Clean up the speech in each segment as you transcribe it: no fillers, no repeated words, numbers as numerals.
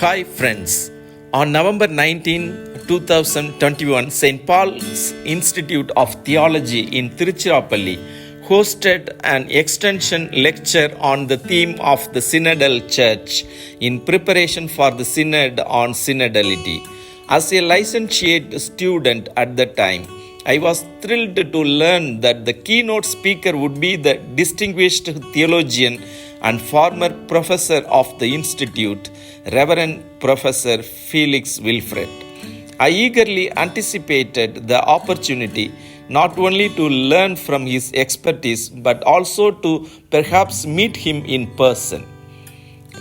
Hi friends, on November 19, 2021, St. Paul's Institute of Theology in Tiruchirappalli hosted an extension lecture on the theme of the Synodal Church in preparation for the Synod on Synodality. As a licentiate student at the time, I was thrilled to learn that the keynote speaker would be the distinguished theologian and former professor of the Institute, Reverend Professor Felix Wilfred. I eagerly anticipated the opportunity not only to learn from his expertise but also to perhaps meet him in person.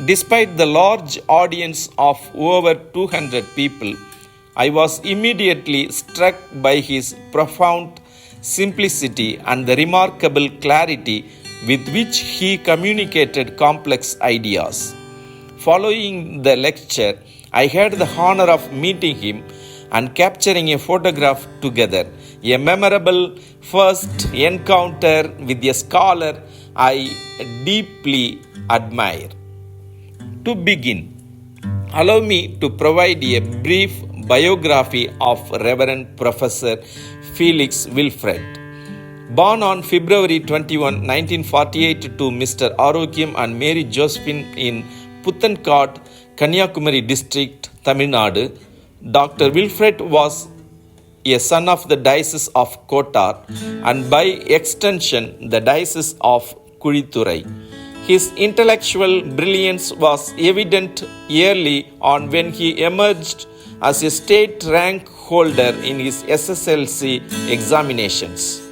Despite the large audience of over 200 people, I was immediately struck by his profound simplicity and the remarkable clarity with which he communicated complex ideas. Following the lecture, I had the honor of meeting him and capturing a photograph together, a memorable first encounter with a scholar I deeply admire. To begin, allow me to provide a brief biography of Reverend Professor Felix Wilfred. Born on February 21, 1948 to Mr. Arogyam and Mary Josephine in Puthankot, Kanyakumari district, Tamil Nadu, Dr. Wilfred was a son of the Diocese of Kotar and by extension the Diocese of Kulithurai. His intellectual brilliance was evident early on when he emerged as a state rank holder in his SSLC examinations.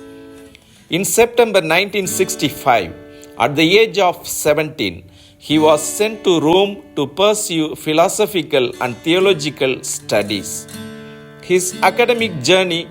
In September 1965, at the age of 17, he was sent to Rome to pursue philosophical and theological studies. His academic journey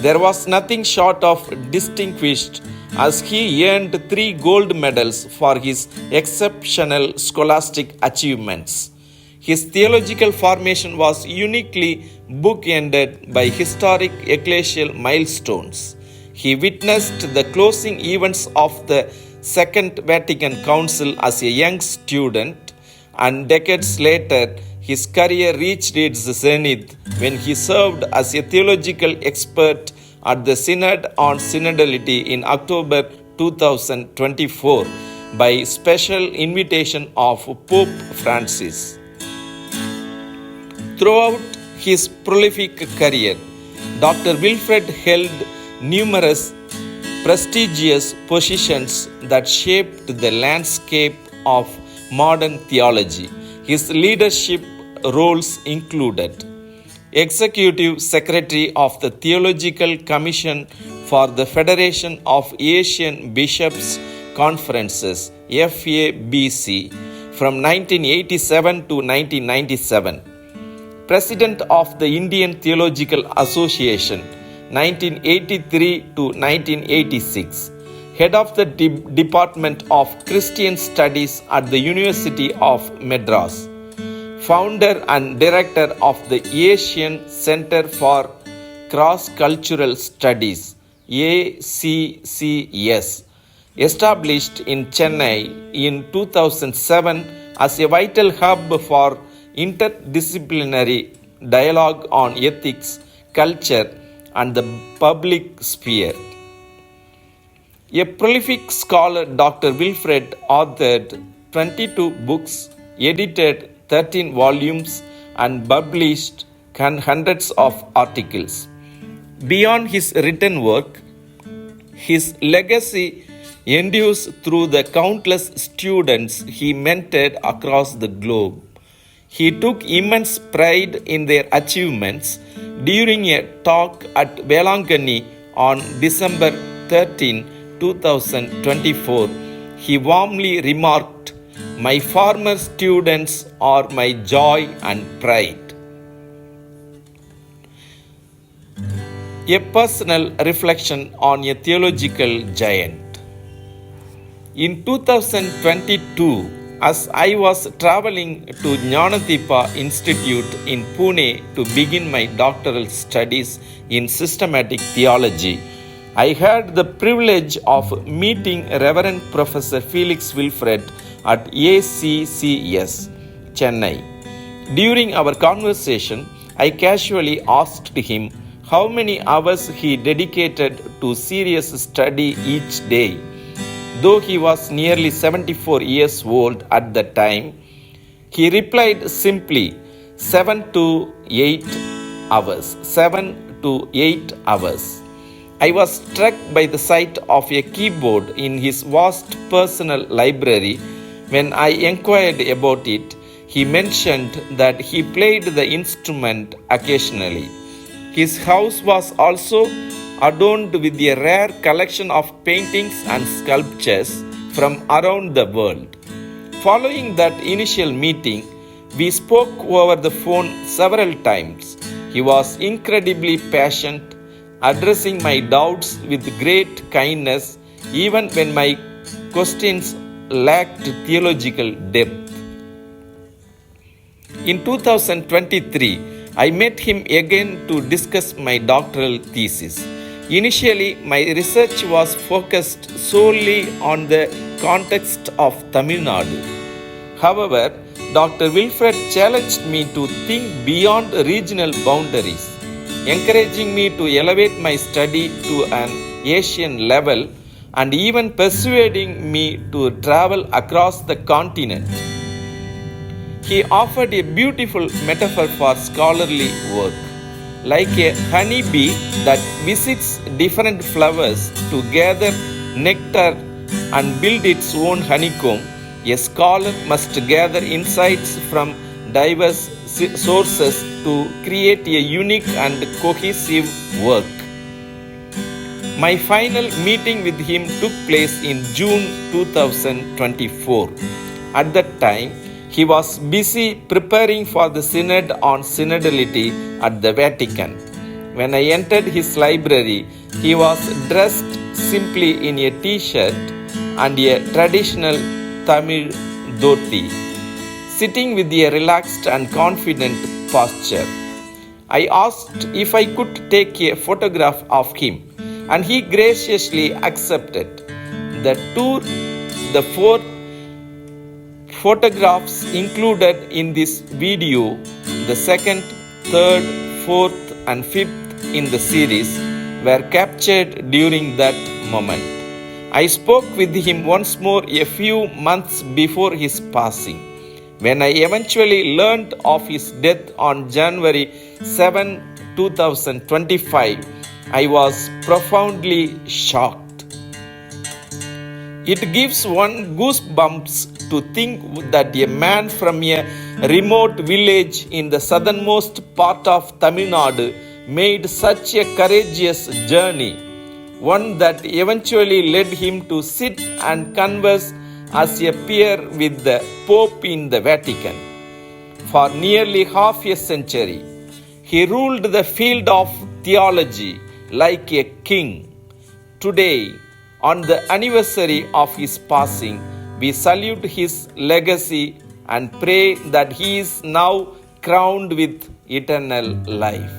there was nothing short of distinguished as he earned 3 gold medals for his exceptional scholastic achievements. His theological formation was uniquely bookended by historic ecclesial milestones. He witnessed the closing events of the Second Vatican Council as a young student, and decades later, his career reached its zenith when he served as a theological expert at the Synod on Synodality in October 2024 by special invitation of Pope Francis. Throughout his prolific career, Dr. Wilfred held numerous prestigious positions that shaped the landscape of modern theology. His leadership roles included Executive Secretary of the Theological Commission for the Federation of Asian Bishops' Conferences, FABC, from 1987 to 1997. President of the Indian Theological Association, 1983 to 1986, Head of the Department of Christian Studies at the University of Madras, Founder and Director of the Asian Center for Cross-Cultural Studies, ACCS, established in Chennai in 2007 as a vital hub for interdisciplinary dialogue on ethics, culture, and the public sphere. A prolific scholar, Dr. Wilfred authored 22 books, edited 13 volumes, and published hundreds of articles. Beyond his written work, his legacy endures through the countless students he mentored across the globe. He took immense pride in their achievements. During a talk at Velangani on December 13, 2024, he warmly remarked, "My former students are my joy and pride." A personal reflection on a theological giant. In 2022, as I was traveling to Jnanadeepa Institute in Pune to begin my doctoral studies in systematic theology, I had the privilege of meeting Reverend Professor Felix Wilfred at ACCS, Chennai. During our conversation, I casually asked him how many hours he dedicated to serious study each day. Though he was nearly 74 years old at the time, he replied simply 7 to 8 hours. 7 to 8 hours. I was struck by the sight of a keyboard in his vast personal library. When I inquired about it, he mentioned that he played the instrument occasionally. His house was also adorned with a rare collection of paintings and sculptures from around the world. Following that initial meeting, we spoke over the phone several times. He was incredibly patient, addressing my doubts with great kindness, even when my questions lacked theological depth. In 2023, I met him again to discuss my doctoral thesis. Initially, my research was focused solely on the context of Tamil Nadu. However, Dr. Wilfred challenged me to think beyond regional boundaries, encouraging me to elevate my study to an Asian level and even persuading me to travel across the continent. He offered a beautiful metaphor for scholarly work. Like a honeybee that visits different flowers to gather nectar and build its own honeycomb, a scholar must gather insights from diverse sources to create a unique and cohesive work. My final meeting with him took place in June 2024. At that time, he was busy preparing for the Synod on Synodality at the Vatican. When I entered his library, he was dressed simply in a t-shirt and a traditional Tamil dhoti, sitting with a relaxed and confident posture. I asked if I could take a photograph of him, and he graciously accepted. The 4 photographs included in this video, the 2nd, 3rd, 4th, and 5th in the series, were captured during that moment. I spoke with him once more a few months before his passing. When I eventually learned of his death on January 7, 2025, I was profoundly shocked. It gives one goosebumps to think that a man from a remote village in the southernmost part of Tamil Nadu made such a courageous journey, one that eventually led him to sit and converse as a peer with the Pope in the Vatican. For nearly half a century, he ruled the field of theology like a king. Today, on the anniversary of his passing, we salute his legacy and pray that he is now crowned with eternal life.